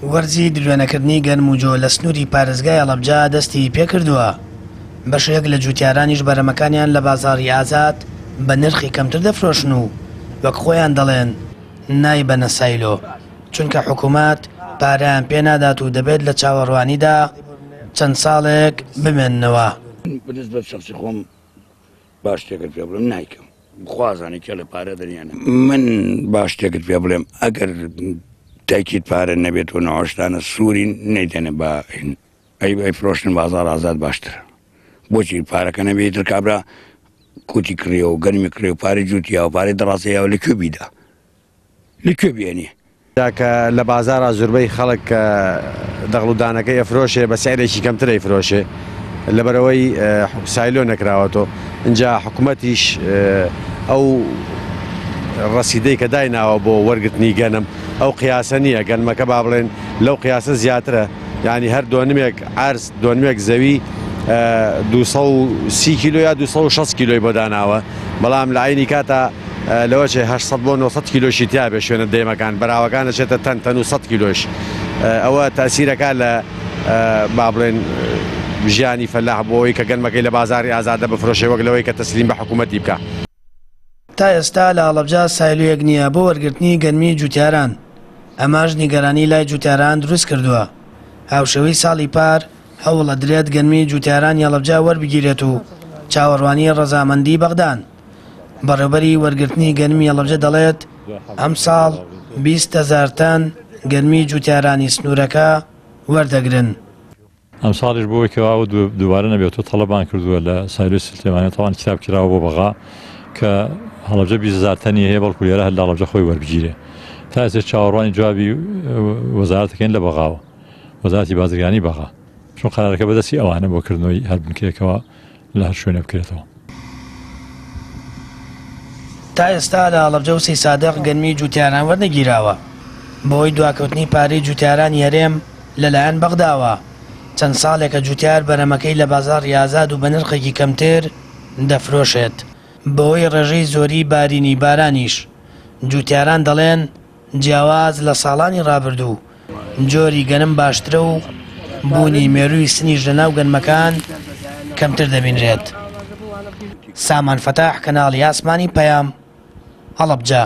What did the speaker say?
وەرزی درێنەکردنی گەرم و جۆ لە سنووری پارێزگای هەڵەبجا دەستی پێکردووە. بەشێک لە جوتیارانیش بەرەمەکانیان لە بازاڕی ئازاد بە نرخی کەمتر دەفرۆشن و وەک خۆیان دەڵێن نایبەنە سایلۆ، چونکە حکوومەت پارەیان پێ نادات و دەبێت لە چاوەڕوانیدا چەند ساڵێک بمێننەوە. بەنسبەت شەخسی خۆم باش شتێکت پێ بڵێم نایکەم، بخوازانی کێ لە پارە دەریانە. من باش شتێکت پێ بڵێم ئەگەر تاکیت پارە نەبێت و نەوەشتانە سووری نەیدەنێ بە ئەی فرۆشتن بازار ئازاد باشترە. بۆچی پارەکە نەبێتتر کابرا کوتی کڕێ و گەرمی کڕێ و پارەی جوتیا و پارەی دەڕاستەیەوە لە کوێبیدا لەکوێ بێنێ کە لە بازارە زۆربەی خەڵک دەغڵودانەکەی ئەفرۆشێ بە سعرێکی کەمتر ئەیفرۆشێ لەبەرەوەی سایلۆ نەکراوەتەوە. اینجا حکوومەتیش ئەو ڕەسیدەی کە دایناوە بۆ وەرگرتنی گەنم ئەو قیاسە نییە، گەنمەکە با بڵێن لەو قیاسە زیاترە، ینی هەر دۆنمێک ئارز دۆنمێک زەوی 230 کیلۆ یا 260 کیلۆی بۆ داناوە، بەڵام لە عینی کاتە لەوەچێ 800 بۆ 900 کیلۆشی تیا بێ شوێنە دێمەکان بەراوەکانە چێتە تەن و 100 کیلۆش. ئەوە تاسیرەکە لە با بڵێن ژیانی فەلاح بۆەوەی کە گەنمەکەی لە بازاری ئازادە بفرۆشێ وەک لەوەی کە تەسلیم بە حکوومەتی بکە. تا ئێستا لە هەڵەبجا سایلۆیەک نییە بۆ وەرگرتنی گەرمی جوتیاران، ئەماش نیگەرانی لای جوتیاران دروست کردووە. هاوشەوەی ساڵی پار هەوڵ ئەدرێت گەرمی جوتیارانی هەڵەبجا وەربگیرێت و چاوەڕوانی ڕەزامەندی بەغدان. بەڕێوەبەری وەرگرتنی گەرمی هەڵەبجە دەڵێت ئەم ساڵ 20,000 تەن گەرمی جوتیارانی سنوورەکە وەردەگرن. ئەم ساڵیش بۆیکەوە دووبارە نەبێتەوە تەڵەبان کردووە لە سایلۆی سلتێمانێت تاوان کتاب کراوە بۆ بەغا کە هەڵەبجە 20,000 تەنی هەیە بەڵکو لێرە هەر لە هەڵەبجە خۆی وەربگیرێ. تا ئێستا چاوەڕوانی جوابی وەزارەتەکەین لە بەغاوە، وەزارەتی بازرگانی بەغا، چون قەرارەکە بەدەستی ئەوانە بۆ کردنەوەی هەر بنکەیەکەوە لە هەر شوێنە بکرێتەوە. تا ئێستا لە هەڵەبجە و سەیسادق گەرمی جوتیاران وەرنەگیراوە بۆی دواکەوتنی پارەی جوتیارانی هەرێم لەلایەن بەغداوە. چەند ساڵێکە جوتیار بەرەمەکەی لە بازاڕی ئازاد و بە نرخێکی کەمتر دەفرۆشێت. بەهۆی ڕێژەی زۆری بارینی بارانیش جوتیاران دەڵێن جیاواز لە ساڵانی ڕابردوو جۆری گەنم باشترە و بوونی مێرووی سنیش لە ناو گەنمەکان کەمتر دەبینرێت. سامان فەتاح، کەناڵی ئاسمانی پەیام، هەڵەبجە.